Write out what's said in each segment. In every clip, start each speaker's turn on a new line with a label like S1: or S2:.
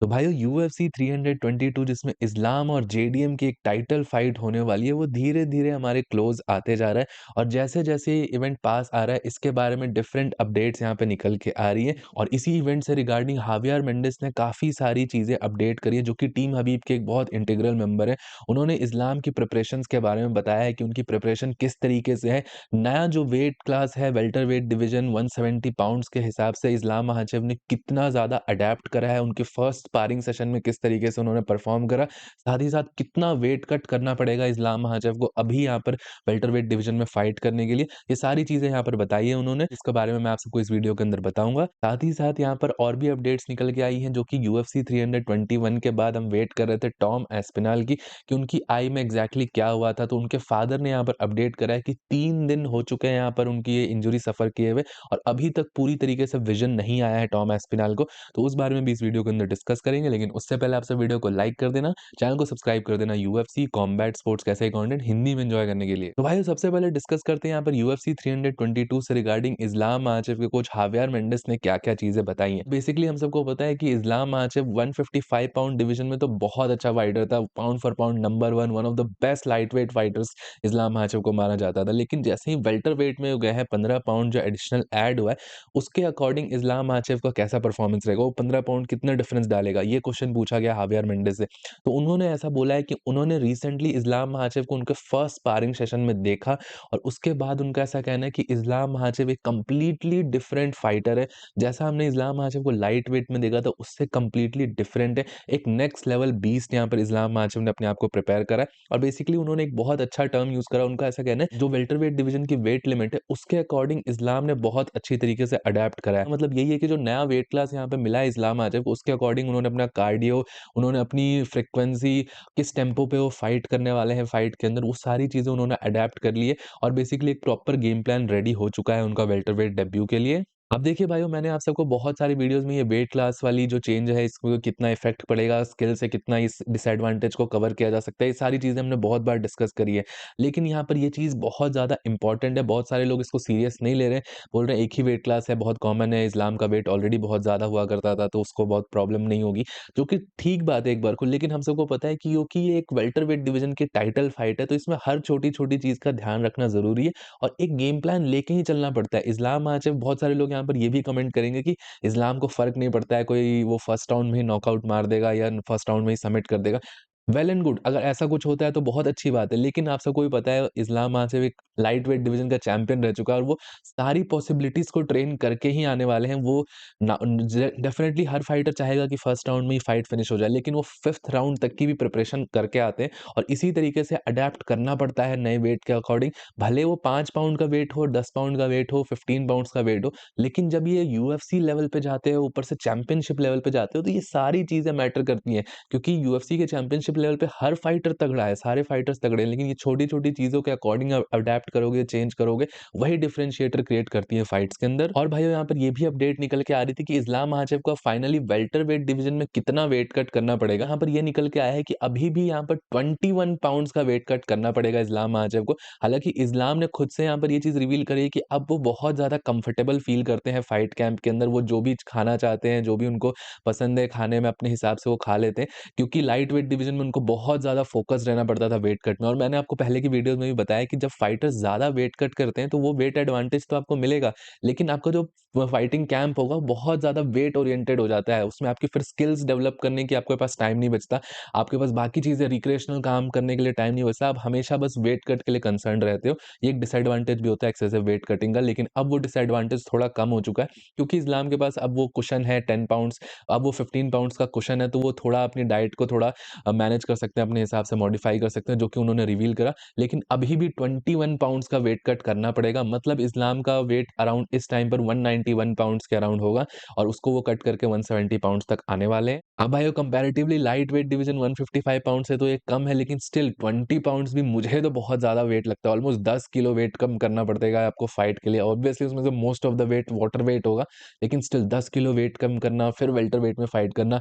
S1: तो भाइयों यूएफसी 322 जिसमें इस्लाम और जेडीएम की एक टाइटल फाइट होने वाली है, वो धीरे-धीरे हमारे क्लोज़ आते जा रहा है और जैसे-जैसे ये इवेंट पास आ रहा है, इसके बारे में डिफरेंट अपडेट्स यहाँ पे निकल के आ रही हैं और इसी इवेंट से रिगार्डिंग हावियर मेंडिस ने काफ़ी सारी चीज़ें अपडेट करी हैं, जो कि टीम हबीब के एक बहुत इंटीग्रल मेंबर हैं। उन्होंने इस्लाम की प्रिपरेशंस के बारे में बताया है कि उनकी प्रिपरेशन किस तरीके से है। नया जो वेट क्लास है वेल्टरवेट डिवीज़न 170 पाउंड्स के हिसाब से इस्लाम महाचेव ने कितना ज़्यादा अडैप्ट करा है, उनके फर्स्ट स्पारिंग सेशन में किस तरीके से उन्होंने परफ़ॉर्म करा, साथ ही साथ कितना वेट कट करना पड़ेगा इस्लाम महाचेव को अभी यहाँ पर वेल्टरवेट डिवीज़न में फाइट करने के लिए। ये सारी चीज़ें यहाँ पर बताई है उन्होंने, इसके बारे में मैं आप सबको इस वीडियो के अंदर बताऊँगा। साथ ही साथ यहाँ पर और भी अपडेट्स निकल के आई हैं जो कि यूएफसी 321 के बाद हम वेट कर रहे थे टॉम एस्पिनल की, कि उनकी आई में एग्ज़ैक्टली क्या हुआ था। तो उनके फादर ने यहाँ पर अपडेट करा है कि 3 दिन हो चुके हैं यहाँ पर उनकी ये इंजरी सफ़र किए हुए और अभी तक पूरी तरीके से विज़न नहीं आया है टॉम एस्पिनल को। तो उस बारे में भी इस वीडियो के अंदर डिस्कस करेंगे, लेकिन उससे पहले आपसे वीडियो को लाइक कर देना, चैनल को सब्सक्राइब कर देना यूएफसी, कॉम्बैट स्पोर्ट्स कैसे कंटेंट हिंदी में एन्जॉय करने के लिए। तो भाई सबसे पहले डिस्कस करते हैं यहाँ पर यूएफसी 322 से रिगार्डिंग इस्लाम माचेव के कोच हावियर मेंडिस ने क्या-क्या चीज़ें बताई हैं। बेसिकली हम सबको पता है कि इस्लाम माचेव 155 पाउंड डिवीज़न में तो बहुत अच्छा फाइटर था, pound for pound number 1 one of the best lightweight fighters Islam Makhachev को माना जाता था। लेकिन जैसे ही वेल्टरवेट में वो गए हैं 15 पाउंड जो एडिशनल ऐड हुआ है, उसके अकॉर्डिंग इस्लाम माचेव का कैसा परफॉर्मेंस रहेगा, वो 15 पाउंड कितना डिफरेंस डालेगा, ये क्वेश्चन पूछा गया हावियर मेंडिस से। तो उन्होंने ऐसा बोला है कि उन्होंने रिसेंटली इस्लाम महाचेव को उनके फर्स्ट स्पारिंग सेशन में देखा और उसके बाद उनका ऐसा कहना है कि इस्लाम महाचेव एक कंप्लीटली डिफरेंट फाइटर है। जैसा हमने इस्लाम महाचेव को लाइट वेट में देखा था, उससे कंप्लीटली डिफरेंट है। एक नेक्स्ट लेवल बीस्ट यहाँ पर इस्लाम महाचेव ने अपने आप को प्रिपेयर करा है और बेसिकली उन्होंने एक बहुत अच्छा टर्म यूज़ करा। उनका ऐसा कहना है, जो वेल्टरवेट डिवीज़न की वेट लिमिट है, उसके अकॉर्डिंग इस्लाम ने बहुत अच्छी तरीके से अडैप्ट करा है। मतलब यही है कि जो नया वेट क्लास यहाँ पे मिला है इस्लाम महाचेव को, उसके अकॉर्डिंग उन्होंने अपना कार्डियो, उन्होंने अपनी फ्रीक्वेंसी, किस टेम्पो पे वो फाइट करने वाले हैं फाइट के अंदर, वो सारी चीज़ें उन्होंने अडैप्ट कर ली है और बेसिकली एक प्रॉपर गेम प्लान रेडी हो चुका है उनका वेल्टरवेट डेब्यू के लिए। अब देखिए भाइयों, मैंने आप सबको बहुत सारी वीडियोज़ में ये वेट क्लास वाली जो चेंज है, इसको कितना इफ़ेक्ट पड़ेगा, स्किल से कितना इस डिसएडवांटेज को कवर किया जा सकता है, ये सारी चीज़ें हमने बहुत बार डिस्कस करी है। लेकिन यहाँ पर ये चीज़ बहुत ज़्यादा इम्पोर्टेंट है, बहुत सारे लोग इसको सीरियस नहीं ले रहे हैं, बोल रहे हैं एक ही वेट क्लास है, बहुत कॉमन है, इस्लाम का वेट ऑलरेडी बहुत ज़्यादा हुआ करता था, तो उसको बहुत प्रॉब्लम नहीं होगी, जो कि ठीक बात है एक बार को। लेकिन हम सबको पता है कि क्योंकि ये एक वेल्टरवेट डिवीज़न की टाइटल फाइट है, तो इसमें हर छोटी-छोटी चीज़ का ध्यान रखना ज़रूरी है और एक गेम प्लान लेके ही चलना पड़ता है। इस्लाम माचेव, बहुत सारे लोग यहाँ पर ये भी कमेंट करेंगे कि इस्लाम को फ़र्क नहीं पड़ता है, कोई वो फर्स्ट राउंड में ही नॉकआउट मार देगा या फर्स्ट राउंड में ही सबमिट कर देगा। वेल एंड गुड, अगर ऐसा कुछ होता है तो बहुत अच्छी बात है, लेकिन आप सबको भी पता है इस्लाम माचेव एक लाइट वेट डिवीज़न का चैंपियन रह चुका है और वो सारी पॉसिबिलिटीज़ को ट्रेन करके ही आने वाले हैं। वो ना डेफिनिटली हर फाइटर चाहेगा कि फर्स्ट राउंड में ही फाइट फिनिश हो जाए, लेकिन वो 5th राउंड तक की भी प्रिपरेशन करके आते हैं और इसी तरीके से अडैप्ट करना पड़ता है नए वेट के अकॉर्डिंग। भले वो 5 पाउंड का वेट हो, 10 पाउंड का वेट हो, 15 पाउंड्स का वेट हो, लेकिन जब ये यूएफसी लेवल पे जाते हो, ऊपर से चैंपियनशिप लेवल पे जाते हो, तो ये सारी चीज़ें मैटर करती हैं, क्योंकि यूएफसी के चैंपियनशिप लेवल पे हर फाइटर तगड़ा है, सारे फाइटर्स तगड़े हैं, लेकिन ये छोटी-छोटी चीज़ों के अकॉर्डिंग अडैप्ट करोगे, चेंज करोगे, वही डिफरेंशिएटर क्रिएट करती है फाइट्स के अंदर। और भाइयों, यहाँ पर ये भी अपडेट निकल के आ रही थी कि इस्लाम महाचेव को फाइनली वेल्टरवेट डिवीजन में कितना वेट कट करना पड़ेगा। यहाँ पर ये निकल के आया है कि अभी भी यहाँ पर 21 पाउंड्स का वेट कट करना पड़ेगा इस्लाम महाचेव को। हालाँकि इस्लाम ने खुद से यहाँ पर ये चीज़ रिवील करी है कि अब वो बहुत ज़्यादा कंफर्टेबल फ़ील करते हैं फाइट कैंप के अंदर। वो जो भी खाना चाहते हैं, जो भी उनको पसंद है खाने में, अपने हिसाब से वो खा लेते हैं, क्योंकि लाइट वेट डिवीज़न में उनको बहुत ज़्यादा फ़ोकस रहना पड़ता था वेट कट में। और मैंने आपको पहले की वीडियोज़ में भी बताया कि जब फाइटर्स ज़्यादा वेट कट करते हैं, तो वो वेट एडवांटेज तो आपको मिलेगा, लेकिन आपका जो फाइटिंग कैंप होगा, वो बहुत ज़्यादा वेट ओरिएंटेड हो जाता है। उसमें आपकी फिर स्किल्स डेवलप करने की आपके पास टाइम नहीं बचता। आपके पास बाकी चीज़ें रिक्रिएशनल काम करने के लिए टाइम नहीं बचता। आप हमेशा बस वेट कट के लिए कंसर्न्ड रहते हो। ये एक डिसएडवांटेज भी होता है एक्सेसिव वेट कटिंग का, लेकिन अब वो डिसएडवांटेज थोड़ा कम हो चुका है, क्योंकि इस्लाम के पास अब वो कुशन है 10 पाउंड्स, अब वो 15 पाउंड्स का कुशन है, तो वो थोड़ा अपनी डाइट को थोड़ा मैनेज कर सकते हैं, अपने हिसाब से मॉडिफाई कर सकते हैं, जो कि उन्होंने रिवील करा। लेकिन अभी भी 21 पाउंड्स का वेट कट करना पड़ेगा, मतलब इस्लाम का वेट अराउंड इस टाइम पर 191 पाउंड्स के अराउंड होगा और उसको वो कट करके 170 पाउंड्स तक आने वाले हैं। हाँ भाइयों, comparatively light weight division 155 pound से तो ये कम है, लेकिन स्टिल 20 पाउंड्स भी मुझे तो बहुत ज़्यादा वेट लगता है। ऑलमोस्ट 10 किलो वेट कम करना पड़ेगा आपको फाइट के लिए। ऑब्वियसली उसमें से most of the weight water weight होगा, लेकिन स्टिल 10 किलो वेट कम करना, फिर वेल्टर वेट में फाइट करना,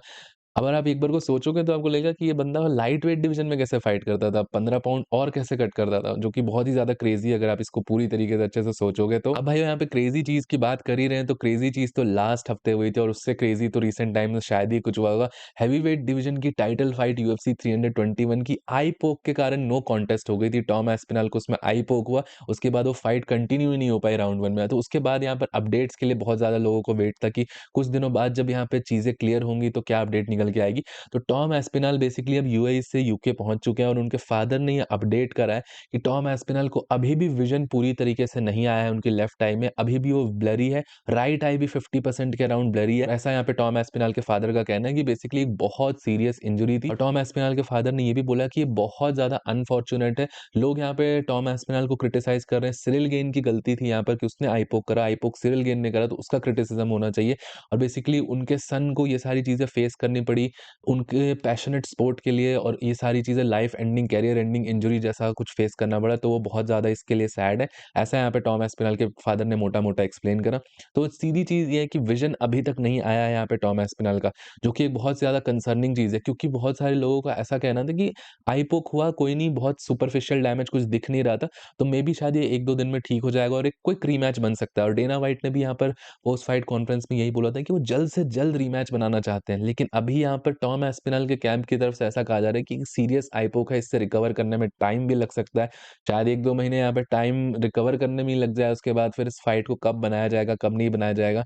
S1: अगर आप एक बार को सोचोगे तो आपको लगेगा कि ये बंदा लाइट वेट डिवीज़न में कैसे फाइट करता था, 15 पाउंड और कैसे कट करता था, जो कि बहुत ही ज़्यादा क्रेज़ी है अगर आप इसको पूरी तरीके से अच्छे से सोचोगे तो। अब भाई यहाँ पे क्रेज़ी चीज़ की बात कर ही रहे हैं, तो क्रेज़ी चीज़ तो लास्ट हफ्ते हुई थी और उससे क्रेज़ी तो रिसेंट टाइम में शायद ही कुछ हुआ होगा। हेवीवेट डिवीज़न की टाइटल फाइट यूएफसी 321 की आई पोक के कारण नो कॉन्टेस्ट हो गई थी। टॉम एस्पिनल को उसमें आई पोक हुआ, उसके बाद वो फाइट कंटिन्यू ही नहीं हो पाई राउंड 1 में। तो उसके बाद यहाँ पर अपडेट्स के लिए बहुत ज़्यादा लोगों को वेट था कि कुछ दिनों बाद जब यहाँ पे चीज़ें क्लियर होंगी तो क्या अपडेट निकल के आएगी। तो टॉम एस्पिनल बेसिकली अब यूएई से यूके पहुँच चुके हैं और उनके फादर ने ये अपडेट करा है कि टॉम एस्पिनल को अभी भी विज़न पूरी तरीके से नहीं आया है उनकी लेफ्ट आई में, अभी भी वो ब्लरी है, राइट आई भी 50% के अराउंड ब्लरी है। ऐसा यहाँ पे टॉम एस्पिनल के फादर का कहना है कि बेसिकली एक बहुत सीरियस इंजरी थी और टॉम एस्पिनल के फादर ने ये भी बोला कि ये बहुत ज़्यादा अनफॉर्च्यूनेट है। लोग यहाँ पे टॉम एस्पिनल को क्रिटिसाइज़ कर रहे हैं, सिरिल गेन की गलती थी यहाँ पर कि उसने आईपोक करा, आईपोक सिरिल गेन ने करा तो उसका क्रिटिसिज़्म होना चाहिए और बेसिकली उनके सन को ये सारी चीज़ें फेस करनी पड़ी। उनके पैशनेट स्पोर्ट के लिए और ये सारी चीज़ें life ending, career ending injury जैसा कुछ फेस करना पड़ा, तो वो बहुत ज़्यादा इसके लिए सैड है। ऐसा यहाँ पे टॉम एस्पिनल के फादर ने मोटा-मोटा एक्सप्लेन करा। तो सीधी चीज़ ये है कि विज़न अभी तक नहीं आया है यहाँ पे टॉम एस्पिनल का, जो कि एक बहुत ज़्यादा कंसर्निंग चीज़ है क्योंकि बहुत सारे लोगों का ऐसा कहना था कि आई पोक हुआ, कोई नहीं, बहुत सुपरफिशियल डैमेज कुछ दिख नहीं रहा था, तो मेबी शायद ये 1-2 दिन में ठीक हो जाएगा और एक क्विक रीमैच बन सकता है और डेना व्हाइट ने भी यहाँ पर पोस्ट फाइट कॉन्फ्रेंस में यही बोला था कि वो जल्द से जल्द रीमैच बनाना चाहते हैं। लेकिन अभी यहाँ पर टॉम एस्पिनल के कैंप की तरफ से ऐसा कहा जा रहा है कि सीरियस आईपोक है, इससे रिकवर करने में टाइम भी लग सकता है। शायद 1-2 महीने यहाँ पे टाइम रिकवर करने में ही लग जाए, उसके बाद फिर इस फाइट को कब बनाया जाएगा, कब नहीं बनाया जाएगा,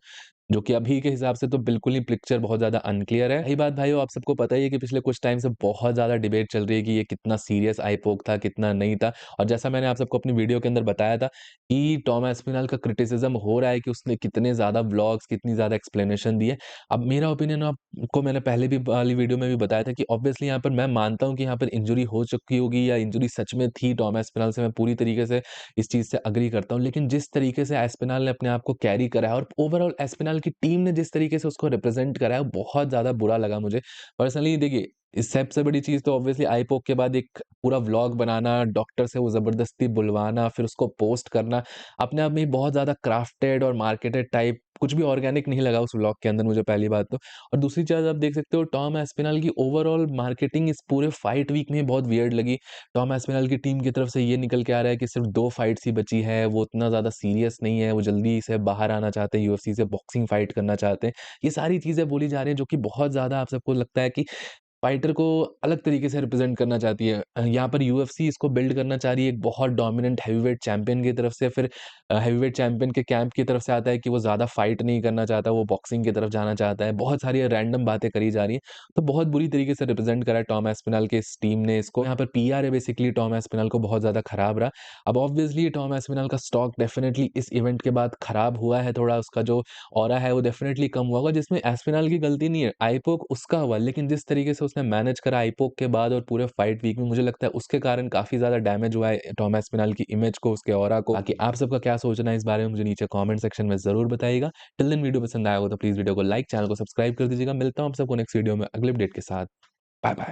S1: जो कि अभी के हिसाब से तो बिल्कुल ही पिक्चर बहुत ज़्यादा अनक्लियर है। रही बात भाइयों, आप सबको पता ही है कि पिछले कुछ टाइम से बहुत ज़्यादा डिबेट चल रही है कि ये कितना सीरियस आईपोक था, कितना नहीं था और जैसा मैंने आप सबको अपनी वीडियो के अंदर बताया था कि टॉम एस्पिनल का क्रिटिसिज़्म हो रहा है कि उसने कितने ज़्यादा व्लॉग्स, कितनी ज़्यादा एक्सप्लेनेशन दी है। अब मेरा ओपिनियन आपको मैंने पहले भी वाली वीडियो में भी बताया था कि ऑब्वियसली यहाँ पर मैं मानता हूँ कि यहाँ पर इंजरी हो चुकी होगी या इंजरी सच में थी टॉम एस्पिनल से, मैं पूरी तरीके से इस चीज़ से एग्री करता हूँ। लेकिन जिस तरीके से एस्पिनल ने अपने आप को कैरी करा है और ओवरऑल एस्पिनल की टीम ने जिस तरीके से उसको रिप्रेज़ेंट करा है, वो बहुत ज़्यादा बुरा लगा मुझे। पर्सनली देखिए, इस सबसे बड़ी चीज़ तो ऑब्वियसली आईपोक के बाद एक पूरा व्लॉग बनाना, डॉक्टर से वो ज़बरदस्ती बुलवाना, फिर उसको पोस्ट करना, अपने आप में ही बहुत ज़्यादा क्राफ्टेड और मार्केटेड टाइप, कुछ भी ऑर्गेनिक नहीं लगा उस व्लॉग के अंदर मुझे, पहली बात तो। और दूसरी चीज़ आप देख सकते हो टॉम एस्पिनल की ओवरऑल मार्केटिंग इस पूरे फाइट वीक में बहुत वियर्ड लगी। टॉम एस्पिनल की टीम की तरफ से ये निकल के आ रहा है कि सिर्फ़ 2 फाइट्स ही बची है, वो उतना ज़्यादा सीरियस नहीं है, वो जल्दी से बाहर आना चाहते हैं, यूएफसी से बॉक्सिंग फाइट करना चाहते हैं। ये सारी चीज़ें बोली जा रही हैं जो कि बहुत ज़्यादा आप सबको लगता है कि फाइटर को अलग तरीके से रिप्रेज़ेंट करना चाहती है। यहाँ पर यूएफसी इसको बिल्ड करना चाह रही है एक बहुत डोमिनेंट हेवीवेट चैंपियन की तरफ से, फिर हेवीवेट चैंपियन के कैंप की तरफ से आता है कि वो ज़्यादा फाइट नहीं करना चाहता, वो बॉक्सिंग की तरफ जाना चाहता है। बहुत सारी रैंडम बातें करी जा रही हैं। तो बहुत बुरी तरीके से रिप्रेज़ेंट करा है टॉम एस्पिनल की इस टीम ने इसको। यहाँ पर पीआर है बेसिकली टॉम एस्पिनल को बहुत ज़्यादा खराब रहा। अब ऑब्वियसली टॉम एस्पिनल का स्टॉक डेफिनिटली इस इवेंट के बाद खराब हुआ है थोड़ा, उसका जो ऑरा है वो डेफिनिटली कम हुआ होगा, जिसमें एस्पिनल की गलती नहीं है, आईपोक उसका हुआ, लेकिन जिस तरीके से उसने मैनेज करा आईपोक के बाद और पूरे फाइट वीक में, मुझे लगता है उसके कारण काफ़ी ज़्यादा डैमेज हुआ है टॉम एस्पिनल की इमेज को, उसके ऑरा को। बाकी आप सबका क्या सोचना है इस बारे में मुझे नीचे कमेंट सेक्शन में ज़रूर बताइएगा। टिल देन वीडियो पसंद आया हो तो प्लीज़ वीडियो को लाइक, चैनल को सब्सक्राइब कर दीजिएगा। मिलता हूँ आप सबको नेक्स्ट वीडियो में अगले अपडेट के साथ। Bye bye.